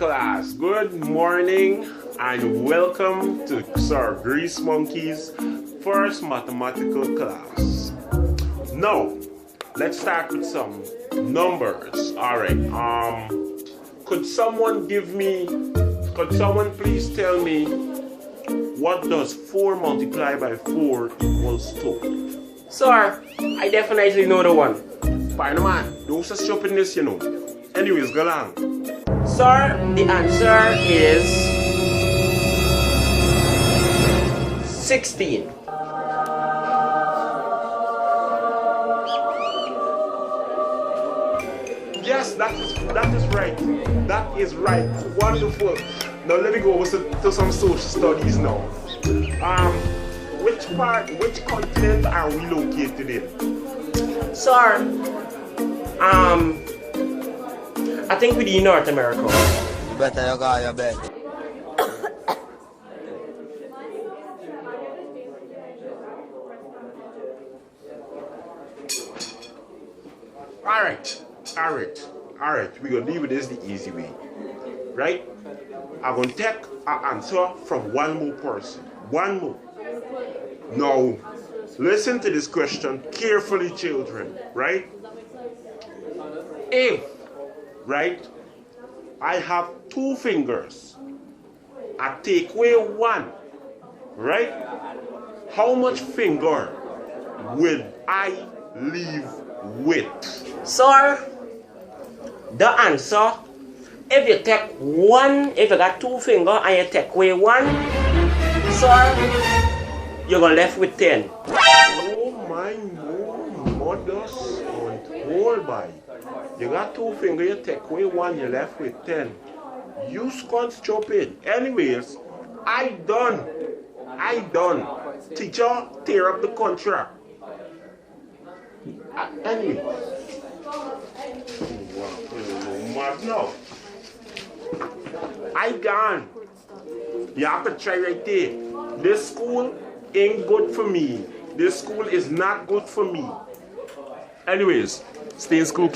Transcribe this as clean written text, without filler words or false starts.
class. Good morning and welcome to Sir Grease Monkey's first mathematical class. Now, let's start with some numbers. Alright, could someone please tell me what does 4 multiplied by 4 equals to? Sir, I definitely know the one. Fine man, don't just jump in this, you know. Anyways, go along. Sir, the answer is 16. Yes, that is right. That is right. Wonderful. Now let me go over to some social studies now. Which continent are we located in? Sir, I think we in North America. You better you go your bed. Alright. We're gonna deal with this the easy way. Right? I'm gonna take an answer from one more person. One more. Now, listen to this question carefully, children. Right? If, right, I have 2 fingers, I take away 1, right? How much finger will I leave with? Sir, the answer, if you take 1, if you got 2 fingers and you take away 1, sir, you're gonna left with 10. Oh my mother's hold by. You got 2 fingers, you take away 1, you're left with 10. You squants stupid. Anyways, I done. Teacher, tear up the contract. Anyway. Mad now. I gone. You have to try right there. This school ain't good for me. This school is not good for me. Anyways, stay in school, kids.